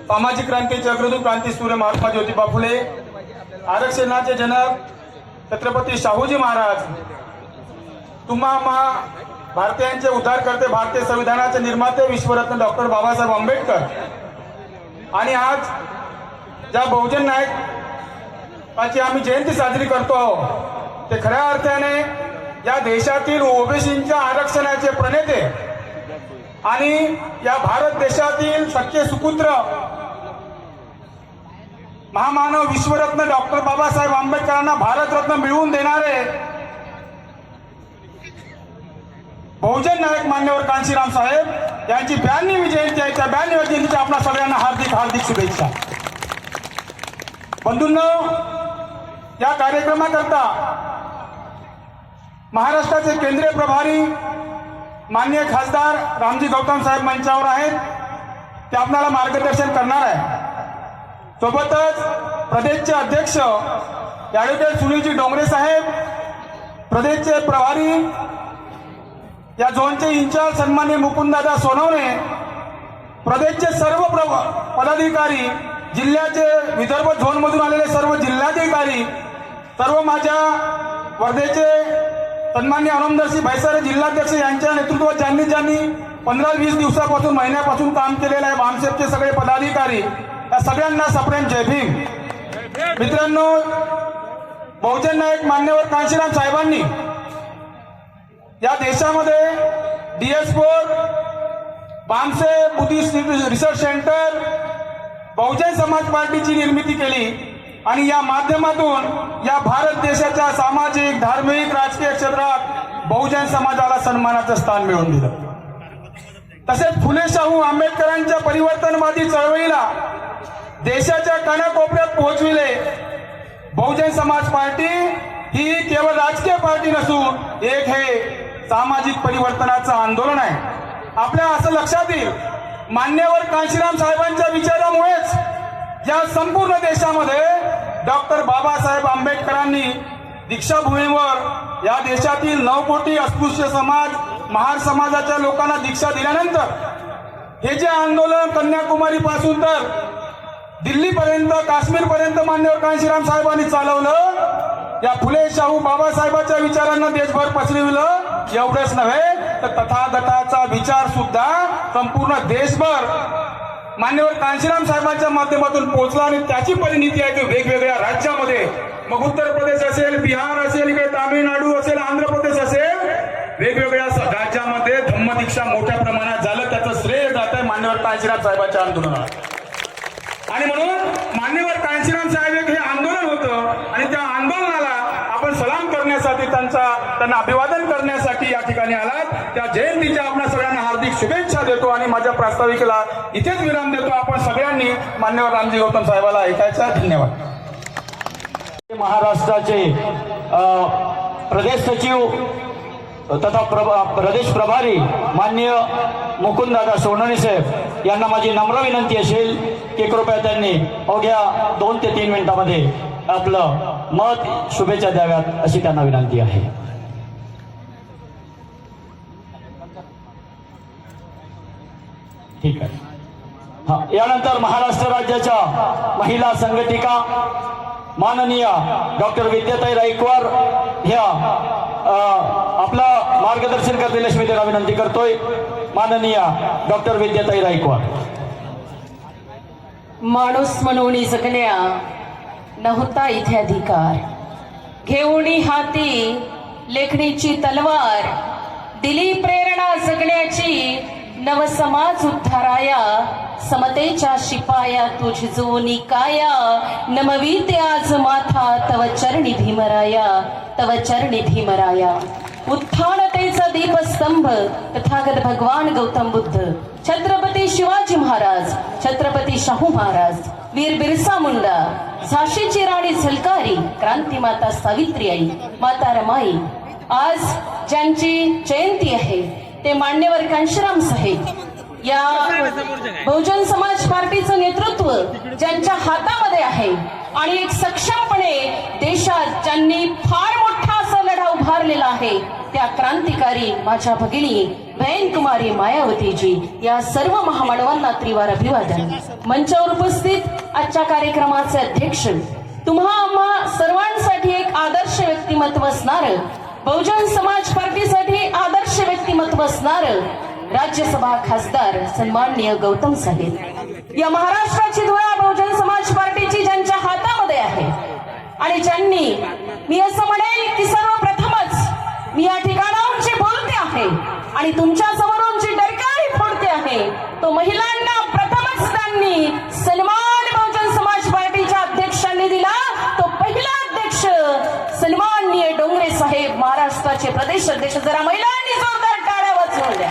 सामाजिक क्रांतीचे अग्रदूत क्रांतीसूर्य महात्मा ज्योतिबा फुले, आरक्षणाचे जनक छत्रपती शाहूजी महाराज, तुम्हा भारतीयांचे उद्धारकर्ते, भारतीय संविधानाचे निर्माते विश्वरत्न डॉक्टर बाबासाहेब आंबेडकर आणि आज ज्या बहुजन नायकाची आम्ही जयंती साजरी करतो आहोत, ते खऱ्या अर्थाने या देशातील ओबीसींच्या आरक्षणाचे प्रणेते आणि या भारत देशातील सच्चे सुपुत्र महामानव विश्वरत्न डॉक्टर बाबासाहेब आंबेडकरांना भारतरत्न मिळवून देणारे बहुजन नायक मान्यवर कांशीराम साहेब यांची 92वी जयंती आहे. त्या 92व्या जयंतीच्या आपल्या सगळ्यांना हार्दिक हार्दिक शुभेच्छा. बंधूंनो, या कार्यक्रमाकरता महाराष्ट्राचे केंद्रीय प्रभारी माननीय खासदार रामजी गौतम साहेब मंचावर आहेत. ते आपल्याला मार्गदर्शन करणार आहे. सोबतच प्रदेशचे अध्यक्ष ॲडव्होकेट सुनीलजी डोंगरे साहेब, प्रदेशचे प्रभारी या झोनचे इंचार्ज सन्माननीय मुकुंददादा सोनवणे, प्रदेशचे सर्व पदाधिकारी, जिल्ह्याचे विदर्भ झोनमधून आलेले सर्व जिल्हाधिकारी, सर्व माझ्या वर्धेचे सन्माननीय अनमदर्शी भैसारे जिल्हाध्यक्ष यांच्या नेतृत्वात ज्यांनी 15-20 दिवसापासून महिन्यापासून काम केलेलं आहे, भामसेपचे सगळे पदाधिकारी, या सगळ्यांना सप्रेम जय भीम. मित्रांनो, बहुजन नायक मान्यवर कांशीराम साहेबांनी या देशामध्ये DS4, भामसे Buddhist research centre, Bahujan Samaj पार्टीची निर्मिती केली आणि या माध्यमातून या भारत देशाच्या सामाजिक, धार्मिक, राजकीय क्षेत्रात बहुजन समाजाला सन्मानाचं स्थान मिळवून दिलं. तसेच फुले शाहू आंबेडकरांच्या परिवर्तनवादी चळवळीला देशाच्या कानाकोपऱ्यात पोहोचविले. बहुजन समाज पार्टी ही केवळ राजकीय पार्टी नसून एक हे सामाजिक परिवर्तनाचं आंदोलन आहे. आपल्या असं लक्षात येईल, मान्यवर कांशीराम साहेबांच्या विचारामुळेच या संपूर्ण देशामध्ये डॉक्टर बाबासाहेब आंबेडकरांनी दीक्षाभूमीवर या देशातील 9 कोटी अस्पृश्य समाज, महार समाजाच्या लोकांना दीक्षा दिल्यानंतर हे जे आंदोलन कन्याकुमारी पासून तर दिल्लीपर्यंत, काश्मीरपर्यंत मान्यवर कांशीराम साहेबांनी चालवलं. या फुले शाहू बाबासाहेबांच्या विचारांना देशभर पसरविलं. एवढंच नव्हे तर तथागताचा विचार सुद्धा संपूर्ण देशभर मान्यवर कांशीराम साहेबांच्या माध्यमातून पोहोचला आणि त्याची परिणिती आहे की वेगवेगळ्या राज्यामध्ये, मग उत्तर प्रदेश असेल, बिहार असेल, इकडे तामिळनाडू असेल, आंध्र प्रदेश असेल, वेगवेगळ्या राज्यामध्ये धम्मदीक्षा मोठ्या प्रमाणात झालं. त्याचं श्रेय जात आहे मान्यवर कांशीराम साहेबांच्या आंदोलनाला. आणि म्हणून मान्यवर कांशीराम साहेब हे आंदोलन होतं आणि त्या आंदोलनाला आपण सलाम करण्यासाठी, त्यांना अभिवादन करण्यासाठी या ठिकाणी आलात. त्या जयंतीच्या आपल्या सगळ्यांना हार्दिक शुभेच्छा देतो आणि माझ्या प्रास्ताविकेला इथेच विराम देतो. आपण सगळ्यांनी मान्यवर रामजी गौतम साहेबाला ऐकायचा. धन्यवाद. महाराष्ट्राचे प्रदेश सचिव तथा प्रदेश प्रभारी माननीय मुकुंददादा सोनवणे साहेब यांना माझी नम्र विनंती असेल की कृपया त्यांनी अवघ्या 2 ते 3 मिनिटांमध्ये आपलं मत, शुभेच्छा द्याव्यात अशी त्यांना विनंती आहे. ठीक आहे. हा, यानंतर महाराष्ट्र राज्याच्या महिला संघटिका माननीय डॉक्टर विद्याताई रायकवार ह्या आपलं मार्गदर्शन करतील अशी मी त्यांना विनंती करतोय. माननीय डॉक्टर विद्याताई रायकवार. माणूस म्हणून जगण्या नव्हता इथे अधिकार, घेऊनी हाती लेखणीची तलवार, दिली प्रेरणा जगण्याची नवसमाज उद्धाराया, समतेच्या शिपाया तुझ जोनी काया, नमवीते आज माथा तव चरणी भीमराया, तव चरणी भीमराया. उत्थानतेचा दीपस्तंभ तथागत भगवान गौतम बुद्ध, छत्रपती शिवाजी महाराज, छत्रपती शाहू महाराज, वीर बिरसा मुंडा, झाशीची राणी झलकारी, क्रांतीमाता सावित्रीबाई, माता रमाई. आज ज्यांची जयंती आहे ते मान्यवर कांशीराम साहेब. या बहुजन समाज पार्टीचं नेतृत्व ज्यांच्या हातामध्ये आहे आणि एक सक्षमपणे देशात ज्यांनी फार मोठा असा लढा उभारलेला आहे, त्या क्रांतिकारी माझ्या भगिनी बहन कुमारी मायावती जी या सर्व महामानवांना त्रिवार अभिवादन. मंचावर उपस्थित आजच्या कार्यक्रमाचे अध्यक्ष, तुम्हा आम्हा सर्वांसाठी एक आदर्श व्यक्तिमत्व असणार, बहुजन समाज पार्टीसाठी आदर्श व्यक्तिमत्व असणार राज्यसभा खासदार सन्माननीय गौतम साहेब. या महाराष्ट्राची धुरा बहुजन समाज पार्टीची ज्यांच्या हातामध्ये आहे आणि ज्यांनी, मी असं म्हणेल की सर्वप्रथमच मी या ठिकाणाहून जे बोलते आहे आणि तुमच्या समोरून जी डरकाळी फोडते आहे, तो महिलांना प्रथमच त्यांनी सन्मान बहुजन समाज पार्टीच्या अध्यक्षांनी दिला. तो पहिला अध्यक्ष सन्माननीय डोंगरे साहेब, महाराष्ट्राचे प्रदेश अध्यक्ष. जरा महिलांनी जोरदार टाळ्या वाजवून द्या.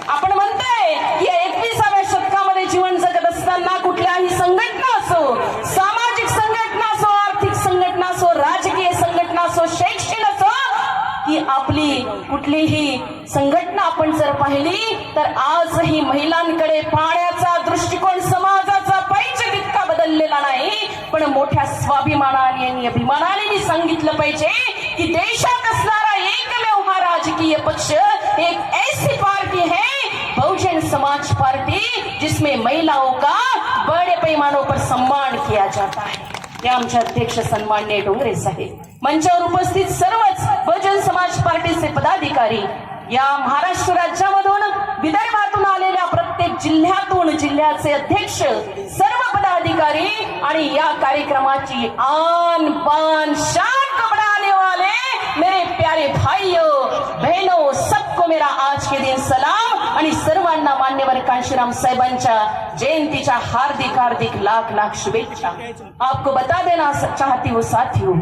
आपण म्हणतोय की 21व्या शतकामध्ये जीवन जगत असताना कुठल्याही संघटना असो, सामाजिक संघटना असो, आर्थिक संघटना असो, राजकीय संघटना असो, शैक्षणिक असो, की आपली कुठलीही संघटना आपण जर पाहिली तर आजही महिलांकडे पाहण्याचा दृष्टिकोन समाजाचा पाहिजे तितका बदललेला नाही. पण मोठ्या स्वाभिमानाने आणि अभिमानाने मी सांगितलं पाहिजे की देशात असणारा एकमेव हा राजकीय पक्ष एक ऐसी पार्टी है बहुजन समाज पार्टी जिसमें महिलाओं का बड़े पैमानों पर सम्मान किया जाता है. या आमचे अध्यक्ष सन्माननीय डोंगरे साहेब, मंचावर उपस्थित सर्वच बहुजन समाज पार्टीचे पदाधिकारी, या महाराष्ट्र राज्यामधून विदर्भातून आलेल्या प्रत्येक जिल्ह्यातून जिल्ह्याचे अध्यक्ष, सर्व पदाधिकारी आणि या कार्यक्रमाची आन बान शान को बढ़ाने वाले मेरे प्यारे भाइयों बहनों, सबको मेरा आज के दिन सलाम आणि सर्वांना मान्यवर कांशीराम साहेबांच्या जयंतीच्या हार्दिक हार्दिक लाख लाख शुभेच्छा. आपको बता देना चाहती हूँ साथियों,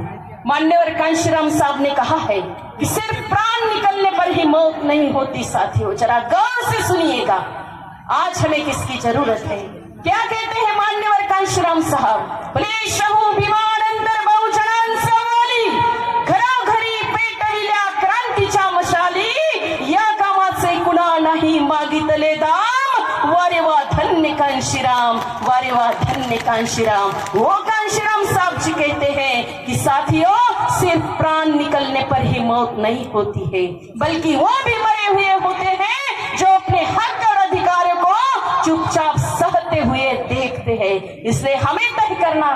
मान्यवर कांशीराम साहब ने कहा है कि सिर्फ प्राण निकलने पर ही मौत नहीं होती. साथियों जरा गौर से सुनिएगा, आज हमें किसकी जरूरत है. क्या कहते हैं मान्यवर कांशीराम साहब, भले शाहू भीमानंतर बहुजनांचा वाली, घरोघरी पेटविल्या क्रांतीच्या मशाली, या कामाचे कुणा नाही मागितले दाम, वारे वा धन्य कांशीराम, वारे वा धन्य कांशीराम. वो कांशीराम साहब जी कहते हैं कि साथियों सिर्फ प्राण निकलने पर ही मौत नहीं होती है, बल्कि वो भी मरे हुए होते हैं जो अपने हक और अधिकारों को चुपचाप सहते हुए देखते हैं. इसलिए हमें तय करना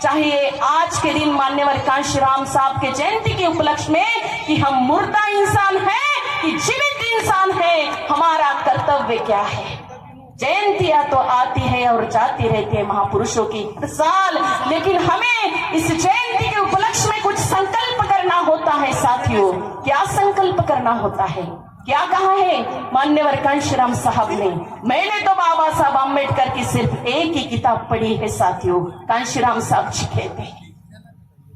चाहिए आज के दिन मान्यवर कांशीराम साहब के जयंती के उपलक्ष्य में कि हम मुर्दा इंसान हैं कि जीवित इंसान हैं, हमारा कर्तव्य क्या है. जयंतियां तो आती है और जाती रहती है महापुरुषों की हर साल, लेकिन हमें इस जयंती के उपलक्ष्य में कुछ संकल्प करना होता है. साथियों क्या संकल्प करना होता है, क्या कहा है मान्यवर कांशीराम साहब ने. मैंने तो बाबा साहब आम्बेडकर की सिर्फ एक ही किताब पढ़ी है. साथियों कांशीराम साहब जी कहते हैं,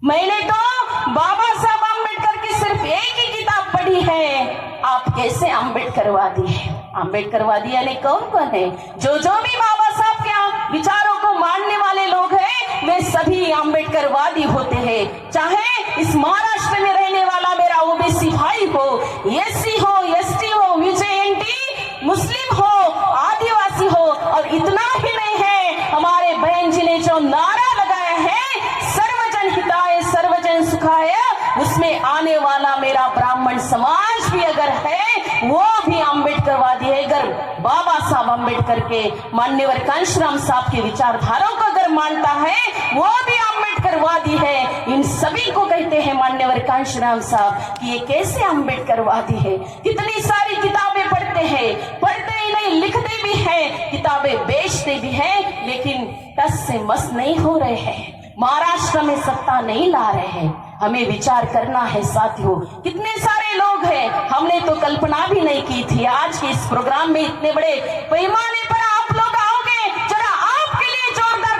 मैंने तो बाबा साहब आम्बेडकर की सिर्फ एक ही किताब पढ़ी है. आप कैसे आम्बेडकरवादी है. आम्बेडकरवादी यानी कौन कौन है, जो भी बाबा साहब के विचारों को मानने वाले लोग हैं वे सभी आम्बेडकरवादी होते हैं. चाहे इस महाराष्ट्र में रहने वाला मेरा ओबीसी भाई हो, एससी हो, एसटी हो, विजेएनटी, मुस्लिम हो, आदिवासी हो, और इतना ही नहीं है, हमारे बहन जी ने जो नारा लगाया है सर्वजन हिताय सर्वजन सुखाय, उसमें आने वाला मेरा ब्राह्मण समाज भी अगर है वो भी आम्बेडकरवादी है. अगर बाबा साहब आम्बेडकर के मान्यवर कांशीराम साहब के विचारधाराओं को अगर मानता है वो भी आम्बेडकरवादी है. इन सभी को कहते हैं मान्यवर कांशीराम साहब कि ये कैसे आम्बेडकरवादी है. कितनी सारी किताबें पढ़ते हैं, पढ़ते ही नहीं लिखते भी हैं, किताबें बेचते भी हैं, लेकिन टस से मस नहीं हो रहे हैं, महाराष्ट्र में सत्ता नहीं ला रहे हैं. हमें विचार करना है साथियों. कितने सारे लोग हैं, हमने तो कल्पना भी नहीं की थी आज के इस प्रोग्राम में इतने बड़े पैमाने पर आप लोग आओगे. जरा आपके लिए जोरदार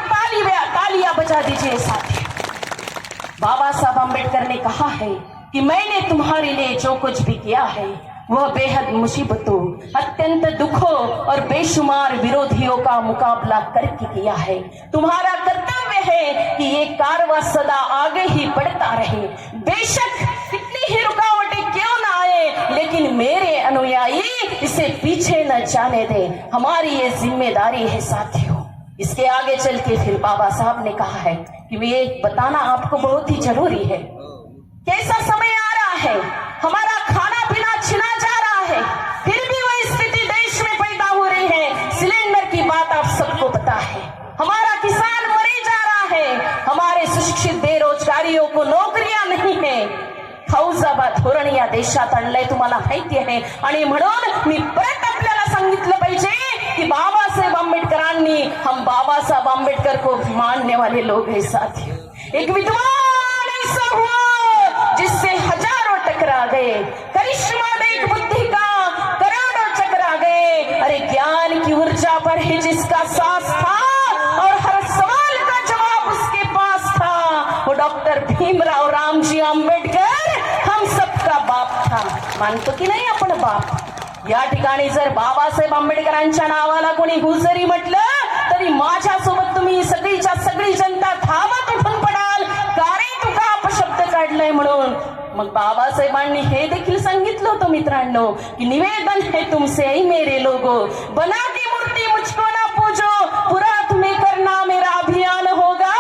तालियां बजा दीजिए साथी. बाबा साहब आम्बेडकर ने कहा है कि मैंने तुम्हारे लिए जो कुछ भी किया है वह बेहद मुसीबतों, अत्यंत दुखों और बेशुमार विरोधियों का मुकाबला करके किया है. तुम्हारा कर्तव्य है कि ये कारवां सदा आगे ही बढ़ता रहे. बेशक कितनी ही रुकावटें क्यों ना आए, लेकिन मेरे अनुयायी इसे पीछे न जाने दें. हमारी ये जिम्मेदारी है साथियों. इसके आगे चल के फिर बाबा साहब ने कहा है कि ये बताना आपको बहुत ही जरूरी है. कैसा समय आ रहा है, हमारा खाना पीना छिना जा रहा है, फिर भी वही धोरण या देशात आणलंय तुम्हाला माहिती आहे. आणि म्हणून मी परत आपल्याला सांगितलं पाहिजे कि बाबासाहेब आंबेडकरांनी हम बाबा साहेब आंबेडकर को मानने वाले लोग हैं साथी. एक विद्वान ऐसा हुआ जिससे हजारों टकरा गए, करिश्मा देख बुद्धि का करोड़ों चकरा गए. अरे ज्ञान की ऊर्जा पर ही जिसका साथ था और हर सवाल का जवाब उसके पास था, वो डॉक्टर भीमराव रामजी आंबेडकर हम सबका बाप था. मानतो की नाही आपण बाप? या ठिकाणी जर बाबासाहेब आंबेडकरांच्या नावाला कोणी हुजरी म्हटलं तरी माझ्यासोबत तुम्ही सगळीच्या सगळी जनता धावत उठून पडाल, का रे तुका अपशब्द काढलाय म्हणून. मग बाबासाहेबांनी हे देखील सांगितलं होतं मित्रांनो की निवेदन है तुमसे ऐ मेरे लोगो, बना की मूर्ति मुझको ना पूजो, पूरा तुम्हें करना मेरा अभियान होगा,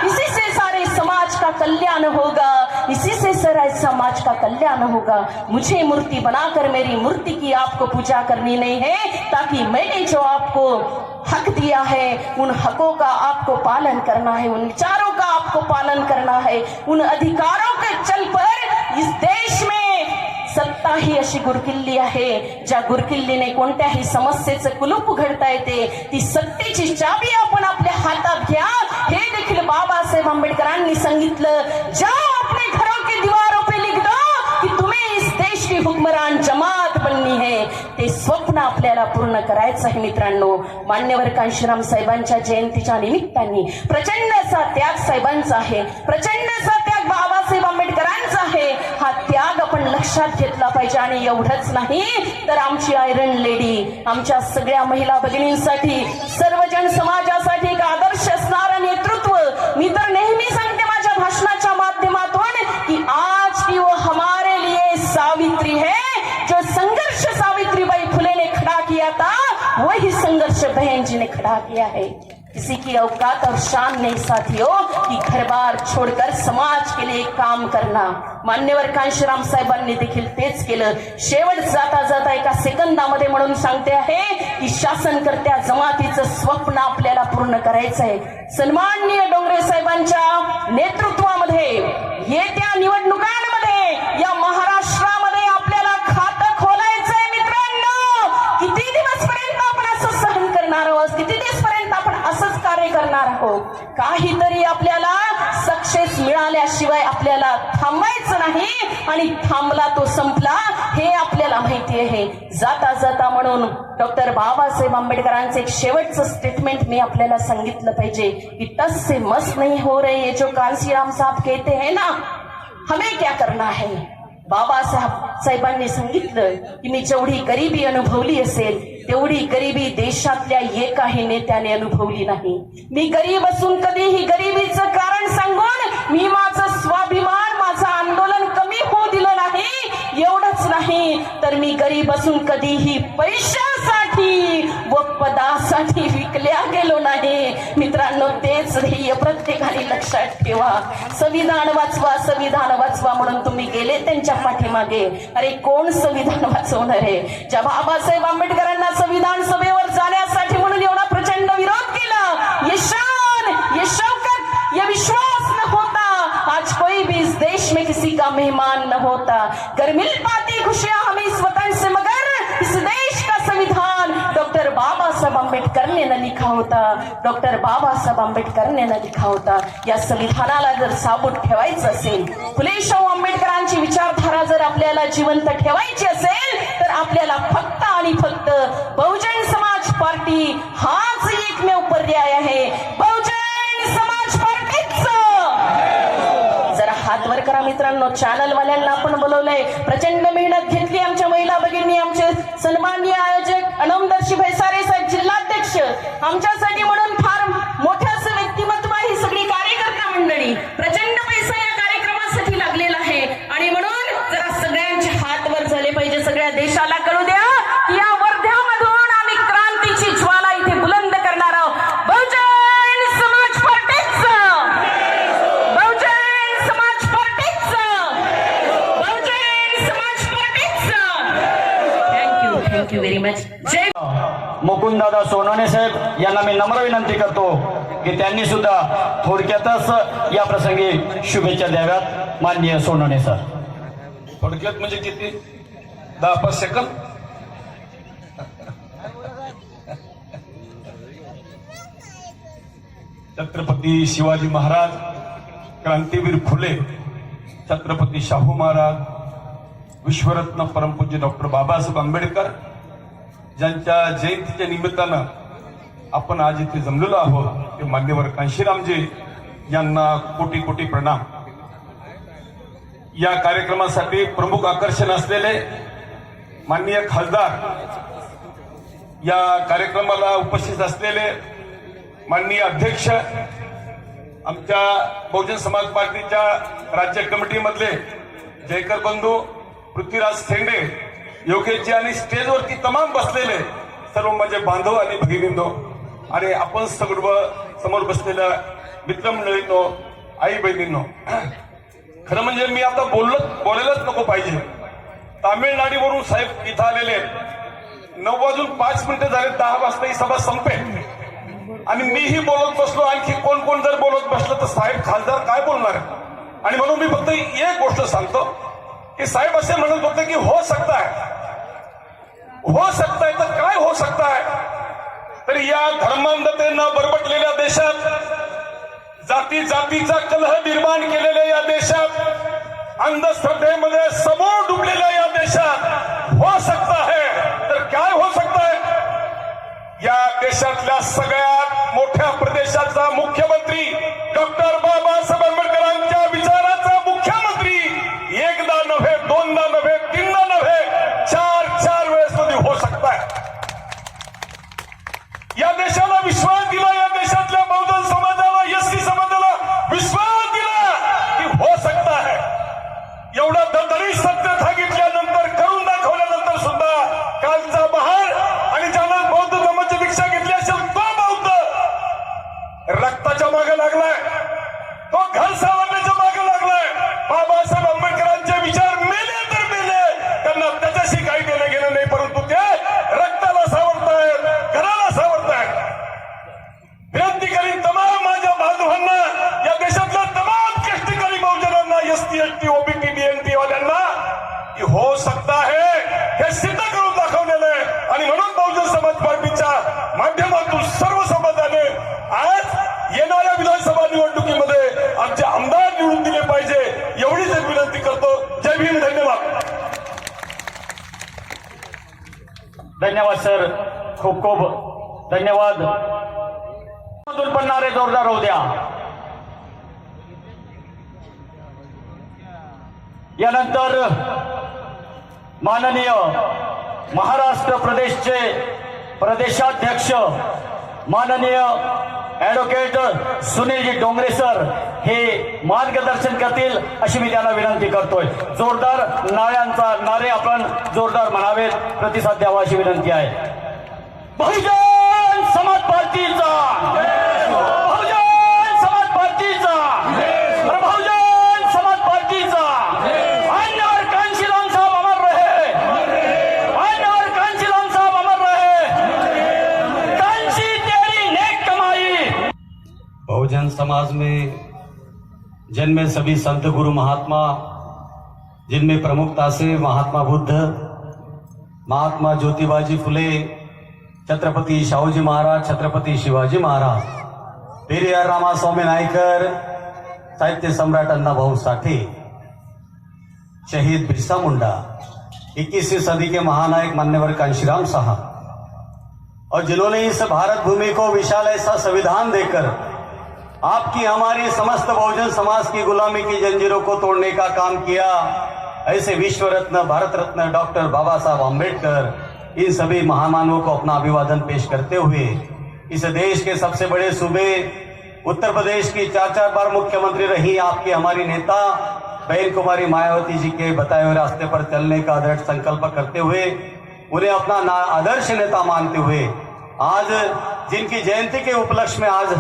इसी से सारे समाज का कल्याण होगा, इसी से सारे समाज का कल्याण होगा. मुझे मूर्ति बनाकर मेरी मूर्ति की आपको पूजा करनी नहीं है, ताकि मैंने जो आपको हक दिया है उन हकों का आपको पालन करना है, उन विचारों का आपको पालन करना है, उन अधिकारों के चल पर इस देश में सत्ता ही अशी गुरकिल्ली आहे ज्या गुरकिल्लीने कोणत्याही समस्येचं कुलूप उघडता येते. ती सत्तेची चाबी आपण आपल्या हातात घ्या, हे देखील बाबासाहेब आंबेडकरांनी सांगितलं. जाओ अपने घरों के दीवारों पे लिख दो कि तुम्हें इस देश की हुक्मरान जमात बननी है. ते स्वप्न आपल्याला पूर्ण करायचं आहे मित्रांनो. मान्यवर कांशीराम साहेबांच्या जयंतीच्या निमित्ताने प्रचंड असा त्याग साहेबांचा आहे, प्रचंड असा त्याग बाबासाहेब आंबेडकरांचा आहे. हा त्याग आपण लक्षात घेतला पाहिजे. आणि एवढंच नाही तर आमची आयरन लेडी, आमच्या सगळ्या महिला भगिनींसाठी, सर्वजन समाजासाठी एक आदर्श असणारं नेतृत्व. मी तर नेहमी सांगते माझ्या भाषणाच्या माध्यमातून की आज की वो हमारे लिए सावित्री है, जो संघर्ष सावित्रीबाई फुले ने खड़ा किया था वही संघर्ष बहन जी ने खड़ा किया है. किसी की औकात और शान नहीं साथियों कि घर बार छोड़कर समाज के लिए काम करना. मान्यवर कांशीराम साहेबांनी देखील तेच केलं. शेवट जाता जाता एका सेकंदामध्ये म्हणून सांगते आहे की शासनकर्त्या जमातीचं स्वप्न आपल्याला पूर्ण करायचं आहे. सन्माननीय डोंगरे साहेबांच्या नेतृत्वामध्ये येत्या निवडणुकांमध्ये या महाराष्ट्रामध्ये आपल्याला खातं खोलायचंय मित्रांनो. किती दिवसपर्यंत आपण असं सहन करणार आहोत, किती दिवसपर्यंत आपण असंच कार्य करणार आहोत. काहीतरी आपल्याला सक्सेस मिळाल्याशिवाय आपल्याला थांबायचं नाही. आणि थांबला तो संपला हे आपल्याला माहिती आहे. जाता जाता म्हणून डॉक्टर बाबासाहेब आंबेडकरांचे एक शेवटचं स्टेटमेंट मी आपल्याला सांगितलं पाहिजे की टस से मस नहीं हो रहे ये जो कांशीराम साहब कहते हैं ना, हमें क्या करना है. बाबासाहेबांनी सांगितलं की मी जेवढी गरिबी अनुभवली असेल तेवढी गरिबी देशातल्या एकाही नेत्याने अनुभवली नाही. मी गरीब असून कधीही गरिबीचं कारण सांगून मी माझं स्वाभिमान, माझं आंदोलन कमी होऊ दिलं नाही. एवढंच नाही तर मी गरीब असून कधीही पैशासाठी व पदासाठी विकल्या गेलो नाही. मित्रांनो, तेच ध्येय प्रत्येकाने लक्षात ठेवा. संविधान वाचवा, संविधान वाचवा म्हणून तुम्ही गेले त्यांच्या पाठीमागे. अरे कोण संविधान वाचवणार आहे? ज्या बाबासाहेब आंबेडकरांना संविधान सभेवर जाण्यासाठी म्हणून एवढा प्रचंड विरोध केला, ये शान, ये शौकत, ये विश्वास न होता आज कोई भी इस देश में किसी का मेहमान न होता. घर मिल पाती खुशियां हमें इस वतन से, मगर इस देश का संविधान डॉक्टर बाबा साहेब आंबेडकर ने न लिखा होता, डॉक्टर बाबा साहेब आंबेडकर ने न लिखा होता. या संविधानाला जर साबूत ठेवायचं असेल, फुले शाहू आंबेडकरांची विचारधारा जर आपल्याला जिवंत ठेवायची असेल तर आपल्याला फक्त आणि फक्त बहुजन समाज पार्टी हाच एकमेव पर्याय आहे. बहुजन समाज पार्टीचं जरा हात वर करा मित्रांनो. चॅनल वाल्यांना आपण बोलवलंय, प्रचंड मेहनत घेतली आमच्या महिला भगिनी, आमचे सन्माननीय आयोजक अनमदर्शी भैसारे साहेब जिल्हाध्यक्ष, आमच्यासाठी म्हणून फार मोठं असं व्यक्तिमत्व आहे. ही सगळी कार्यकर्ता मंडळी, प्रचंड पैसा या कार्यक्रमासाठी लागलेला आहे. आणि म्हणून जरा सगळ्यांचे हात वर झाले पाहिजे. सगळ्या देशाला कळू द्या की या वर्ध्यामधून आम्ही क्रांतीची ज्वाला इथे बुलंद करणार आहोत. बहुजन समाज पार्टीचं, बहुजन समाज पार्टीचं, बहुजन समाज पार्टीचं. Thank you very much. जय मुकुंददादा सोनवणे साहेब यांना मी नम्र विनंती करतो की त्यांनी सुद्धा थोडक्यातच या प्रसंगी शुभेच्छा द्याव्यात. माननीय सोनवणे सर. थोडक्यात म्हणजे किती 10-5 सेकंद. छत्रपती शिवाजी महाराज, क्रांतीवीर फुले, छत्रपती शाहू महाराज, विश्वरत्न परमपूज्य डॉक्टर बाबासाहेब आंबेडकर ज्यांच्या जयंतीच्या निमित्तानं आपण आज इथे जमलेलो आहोत ते मान्यवर कांशीरामजी यांना कोटी कोटी प्रणाम. या कार्यक्रमासाठी प्रमुख आकर्षण असलेले माननीय खासदार, या कार्यक्रमाला उपस्थित असलेले माननीय अध्यक्ष, आमच्या बहुजन समाज पार्टीच्या राज्य कमिटीमधले जयकर बंधू, पृथ्वीराज थेंडे, योगेशजी आणि स्टेजवरती तमाम बसलेले सर्व माझे बांधव आणि भगिनींनो आणि आपण सर्व समोर बसलेल्या मित्रमंडळींनो, आई बहिणींनो, खरं म्हणजे मी आता बोलायलाच नको पाहिजे. तामिळनाडूवरून साहेब इथं आलेले 9:05 झाले, 10 वाजता ही सभा संपेल आणि मीही बोलत बसलो. आणखी कोण कोण जर बोलत बसलं तर साहेब खासदार काय बोलणार. आणि म्हणून मी फक्त एक गोष्ट सांगतो की साहेब असे म्हणत होते की हो सकता है तर काय हो सकता है. तर या धर्मांधतेनं बरबटलेल्या देशात, जाती जातीचा कलह निर्माण केलेल्या या देशात, अंधश्रद्धेमध्ये समोर डुबलेल्या या देशात हो सकता है तर काय हो सकता है. या देशातल्या सगळ्यात मोठ्या प्रदेशाचा मुख्यमंत्री, डॉक्टर बाबासाहेब आंबेडकरांच्या विचाराचा मुख्यमंत्री, एकदा नव्हे, दोनदा नव्हे, तीनदा नव्हे, 4 वेळेस हो सकता है. या देशाला विश्वास दिला, या देशातल्या बहुजन समाजाला, एससी समाजाला विश्वास दिला की हो सकता है. एवढा दरदरी सत्य सांगितल्यानंतर, करून दाखवल्यानंतर सुद्धा कालचा बहार आणि ज्यानं बौद्ध धर्माची दीक्षा घेतली असेल तो बौद्ध रक्ताच्या मागे लागलाय, तो घर सावरण्याच्या मागे लागलाय. बाबासाहेब आंबेडकरांचे विचार मेले तर मेले, त्यांना त्याच्याशी काही देणं घेणं नाही, परंतु ते रक्ताला सावरतायत, घराला सावरतायत. विनंती करीन तमाम माझ्या बांधवांना, या देशातल्या तमाम कष्टकरी बहुजनांना, एसटी, एसटी, ओबीटी, बीएनटी वाल्यांना की हो सकता है हे सिद्ध करून दाखवलेलं आहे. आणि म्हणून बहुजन समाज पार्टीच्या माध्यमातून सर्व समाजाने आज येणाऱ्या विधानसभा निवडणुकीमध्ये आमचे आमदार निवडून दिले पाहिजे, एवढीच एक विनंती करतो. जय भीम, धन्यवाद. धन्यवाद सर, खूप खूप धन्यवाद. मधून पडणारे जोरदार होऊ द्या. यानंतर माननीय महाराष्ट्र प्रदेशचे प्रदेशाध्यक्ष माननीय ऍडव्होकेट सुनीलजी डोंगरे सर हे मार्गदर्शन करतील अशी मी त्यांना विनंती करतोय. जोरदार नारे आपण जोरदार म्हणावेत, प्रतिसाद द्यावा अशी विनंती आहे. बहुजन समाज पार्टीचा, बहुजन समाज पार्टीचा, बहुजन समाज पार्टीचा. मान्यवर कांशीराम साहब अमर रहे, मान्यवर कांशीराम साहब अमर रहे. कांशी तेरी नेक कमाई. बहुजन समाज में जन्मे सभी संत गुरु महात्मा, जिनमें प्रमुखता से महात्मा बुद्ध, महात्मा ज्योतिबाजी फुले, छत्रपति शाहूजी महाराज, छत्रपति शिवाजी महाराज, पेरियार रामास्वामी नायकर, साहित्य सम्राट अण्णाभाऊ साठे, शहीद बिरसा मुंडा, 21वीं सदी के महानायक मान्यवर कांशीराम साहब, और जिन्होंने इस भारत भूमि को विशाल ऐसा संविधान देकर आपकी हमारी समस्त बहुजन समाज की गुलामी की जंजीरों को तोड़ने का काम किया, ऐसे विश्व रत्न, भारत रत्न डॉक्टर बाबा साहब आम्बेडकर, इन सभी महामानवों को अपना अभिवादन पेश करते हुए इस देश के सबसे बड़े सूबे उत्तर प्रदेश की 4 बार मुख्यमंत्री रही आपकी हमारी नेता बहन कुमारी मायावती जी के बताए हुए रास्ते पर चलने का दृढ़ संकल्प करते हुए, उन्हें अपना आदर्श नेता मानते हुए, आज जिनकी जयंती के उपलक्ष्य में आज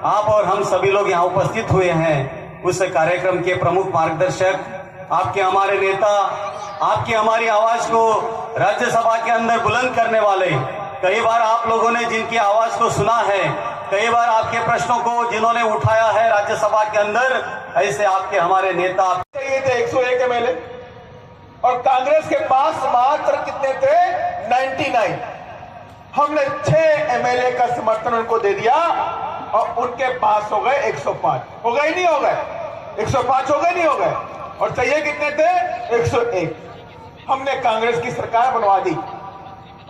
आप और हम सभी लोग यहाँ उपस्थित हुए हैं, उस कार्यक्रम के प्रमुख मार्गदर्शक, आपके हमारे नेता, आपकी हमारी आवाज को राज्यसभा के अंदर बुलंद करने वाले, कई बार आप लोगों ने जिनकी आवाज को सुना है, कई बार आपके प्रश्नों को जिन्होंने उठाया है राज्यसभा के अंदर, ऐसे आपके हमारे नेता. 101 MLA और कांग्रेस के पास मात्र कितने थे? 99। हमने 6 एमएलए का समर्थन उनको दे दिया और उनके पास हो गए 105। हो गए नहीं हो गए? 105 हो गए नहीं हो गए? और चाहिए कितने थे? 101। हमने कांग्रेस की सरकार बनवा दी।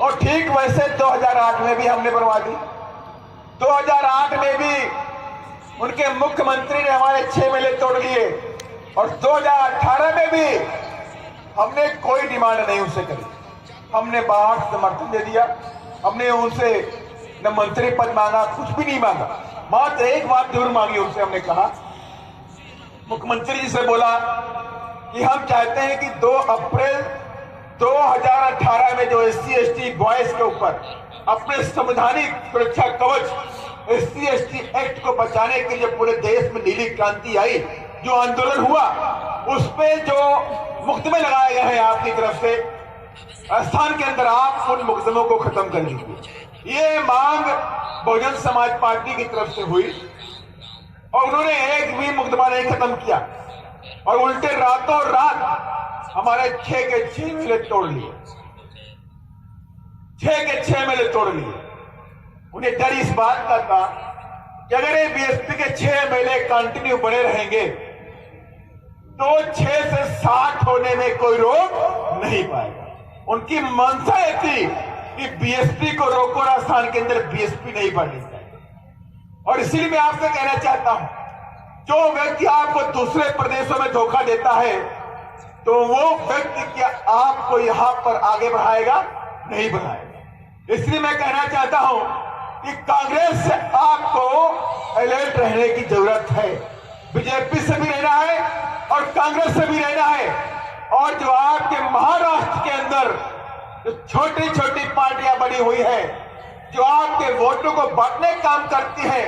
और ठीक वैसे 2008 में भी हमने बनवा दी। 2008 में भी उनके मुख्यमंत्री ने हमारे 6 एमएलए तोड़ लिए और 2018 में भी हमने कोई डिमांड नहीं उनसे करी। हमने बाहर समर्थन दे दिया। हमने उनसे न मंत्री पद मांगा, कुछ भी नहीं मांगा। मात्र एक बात जरूर मांगी उनसे। हमने कहा, मुख्यमंत्री जी से बोला कि हम चाहते हैं कि 2 अप्रैल 2018 में जो SC/ST बॉयज के ऊपर अपने संवैधानिक सुरक्षा कवच SC/ST एक्ट को बचाने के लिए पूरे देश में नीली क्रांति आई, जो आंदोलन हुआ, उस पे जो मुकदमे लगाए गए हैं आपकी तरफ से, राजस्थान के अंदर आप उन मुकदमों को खत्म कर दीजिए। ये मांग बहुजन समाज पार्टी की तरफ से हुई और उन्होंने एक भी मुकदमा नहीं खत्म किया और उल्टे रातों रात हमारे 6 के 6 एमएलए तोड़ लिए। 6 के 6 एमएलए तोड़ लिए। उन्हें डर इस बात का था कि अगर ये बीएसपी के 6 एमएलए कंटिन्यू बने रहेंगे तो 6 से 60 होने में कोई रोक नहीं पाएगा। उनकी मंशा ये थी कि बीएसपी को रोको, राजस्थान के अंदर बीएसपी नहीं बढ़नी चाहिए। और इसीलिए मैं आपसे कहना चाहता हूं, जो व्यक्ति आपको दूसरे प्रदेशों में धोखा देता है तो वो व्यक्ति क्या आपको यहां पर आगे बढ़ाएगा? नहीं बढ़ाएगा। इसलिए मैं कहना चाहता हूं कि कांग्रेस से आपको अलर्ट रहने की जरूरत है। बीजेपी से भी रहना है और कांग्रेस से भी रहना है। और जो आपके महाराष्ट्र के अंदर जो छोटी छोटी पार्टियां बनी हुई है, जो आपके वोटों को बांटने का काम करती है,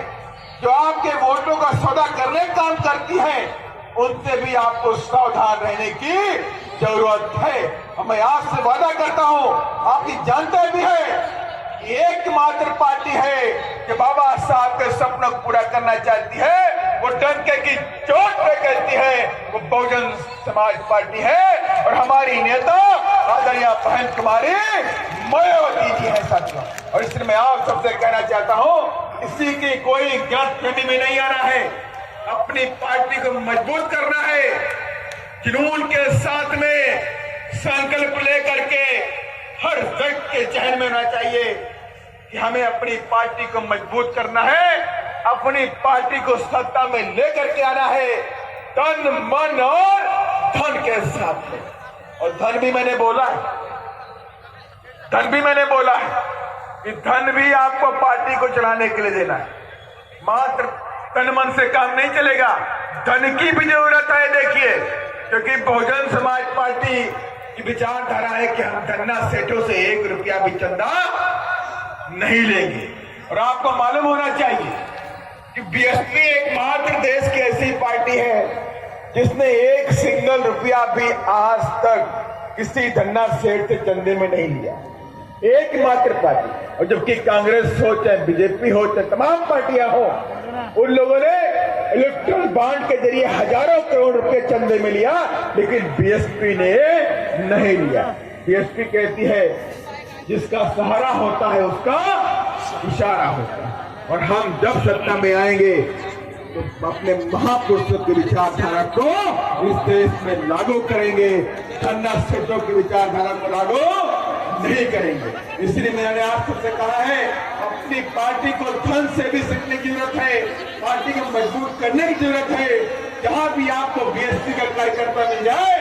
जो आपके वोटों का सौदा करने का काम करती है, उनसे भी आपको सावधान रहने की जरूरत है। और मैं आपसे वादा करता हूं, आप ये जानते भी है, एकमात्र पार्टी है कि बाबा साहब के सपनों को पूरा करना चाहती है, वो डंके की चोट पे कहती है, वो बहुजन समाज पार्टी है। और हमारी नेता आदरणीय बहन कुमारी मायावती जी है साथियों। और इसलिए मैं आप सबसे कहना चाहता हूं, इसी की कोई गलतफहमी में नहीं आना है। अपनी पार्टी को मजबूत करना है, जुनून के साथ में संकल्प लेकर के हर व्यक्ति के जहन में होना चाहिए कि हमें अपनी पार्टी को मजबूत करना है, अपनी पार्टी को सत्ता में लेकर के आना है, तन मन और धन के साथ में। और धन भी मैंने बोला है, धन भी मैंने बोला है कि धन भी आपको पार्टी को चलाने के लिए देना है। मात्र तन मन से काम नहीं चलेगा, धन की भी जरूरत है। देखिए, क्योंकि बहुजन समाज पार्टी की विचारधारा है कि हम धन्ना सेठों से 1 रुपया भी चंदा नहीं लेंगे। और आपको मालूम होना चाहिए कि बीएसपी एकमात्र देश की ऐसी पार्टी है जिसने 1 सिंगल रुपया भी आज तक किसी धन्ना सेठ से चंदे में नहीं लिया। एकमात्र पार्टी। और जबकि कांग्रेस हो चाहे बीजेपी हो चाहे तमाम पार्टियां हो, उन लोगों ने इलेक्ट्रल बॉन्ड के जरिए हजारों करोड़ रुपए चंदे में लिया, लेकिन बीएसपी ने नहीं लिया। बीएसपी कहती है जिसका सहारा होता है उसका इशारा होता है। और हम जब सत्ता में आएंगे तो अपने महापुरुषों की विचारधारा को इस देश में लागू करेंगे, धन्ना सेठों की विचारधारा को लागू नहीं करेंगे। इसलिए मैंने आप सबसे कहा है, अपनी पार्टी को धन से भी सीखने की जरूरत है, पार्टी को मजबूत करने की जरूरत है। जहां भी आपको बीएसपी का कार्यकर्ता मिल जाए,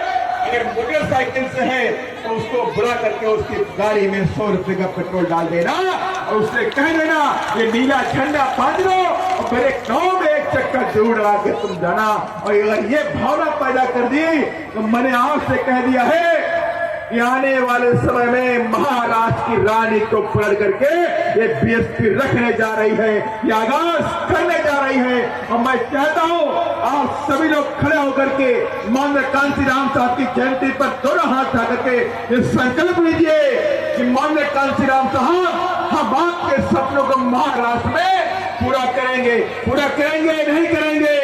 अगर मोटरसाइकिल से है तो उसको बुला करके उसकी गाड़ी में 100 रुपए का पेट्रोल डाल देना और उससे कह देना ये नीला झंडा बांध लो और मेरे गांव में एक चक्कर जरूर लगा के तुम जाना। और अगर ये भावना पैदा कर दी तो मैंने आपसे कह दिया है कि आने वाले समय में महाराष्ट्र की रानी को पलट करके ये बीएसपी रखने जा रही है, ये आगाज करने जा रही है। और मैं चाहता हूं आप सभी लोग खड़े होकर के माननीय कांशीराम साहब की जयंती पर दोनों हाथ उठा करके ये संकल्प लीजिए कि माननीय कांशीराम साहब हम आपके सपनों को महाराष्ट्र में पूरा करेंगे। पूरा करेंगे नहीं करेंगे?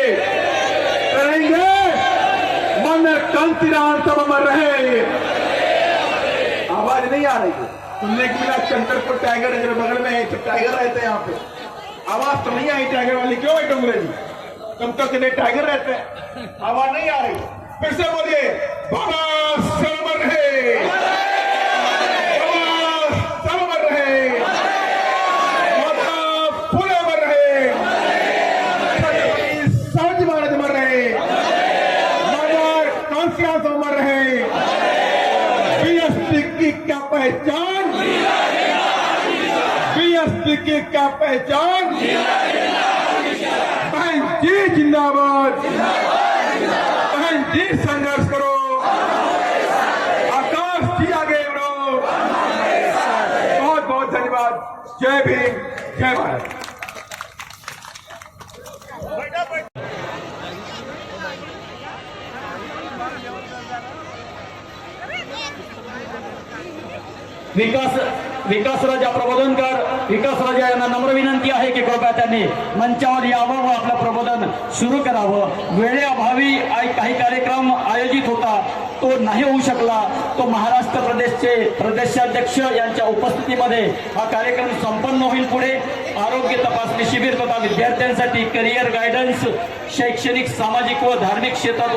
करेंगे। मान्य कांतिलाल सब अमर रहे। आवाज नहीं आ रही है? सुनने की मिला चंद्रपुर टाइगर है, बगल में है, तो टाइगर रहते हैं यहाँ पे। आवाज तो नहीं आई टाइगर वाली, क्यों है डोंगरे जी? तुम तो कितने टाइगर रहते हैं, आवाज नहीं आ रही। फिर से बोलिए, बाबा सब अमर रहे, बाबा सब अमर रहे, माता फूले अमर रहे, छत्रपति शिवाजी महाराज अमर रहे, माता कांतिलाल सब अमर रहे। बीएसपी की क्या पहचान, बीएसपी की क्या पहचान, बहन जी जिंदाबाद, बहन जी संघर्ष करो, आकाश जी आगे बढ़ो। बहुत बहुत धन्यवाद। जय भीम, जय भारत। विकास राजा प्रबोधनकर, विकास राजा यांना नम्र विनंती आहे की कृपया त्यांनी मंचावर यावं व आपलं प्रबोधन सुरू करावं। वेळेअभावी काही कार्यक्रम आयोजित होता, तो नाही होऊ शकला। तो महाराष्ट्र प्रदेशचे प्रदेशाध्यक्ष यांच्या उपस्थितीमध्ये हा कार्यक्रम संपन्न होईल। पुढे आरोग्य तपासणी शिबिर तथा विद्यार्थ्यांसाठी करिअर गायडन्स, शैक्षणिक, सामाजिक व धार्मिक क्षेत्रात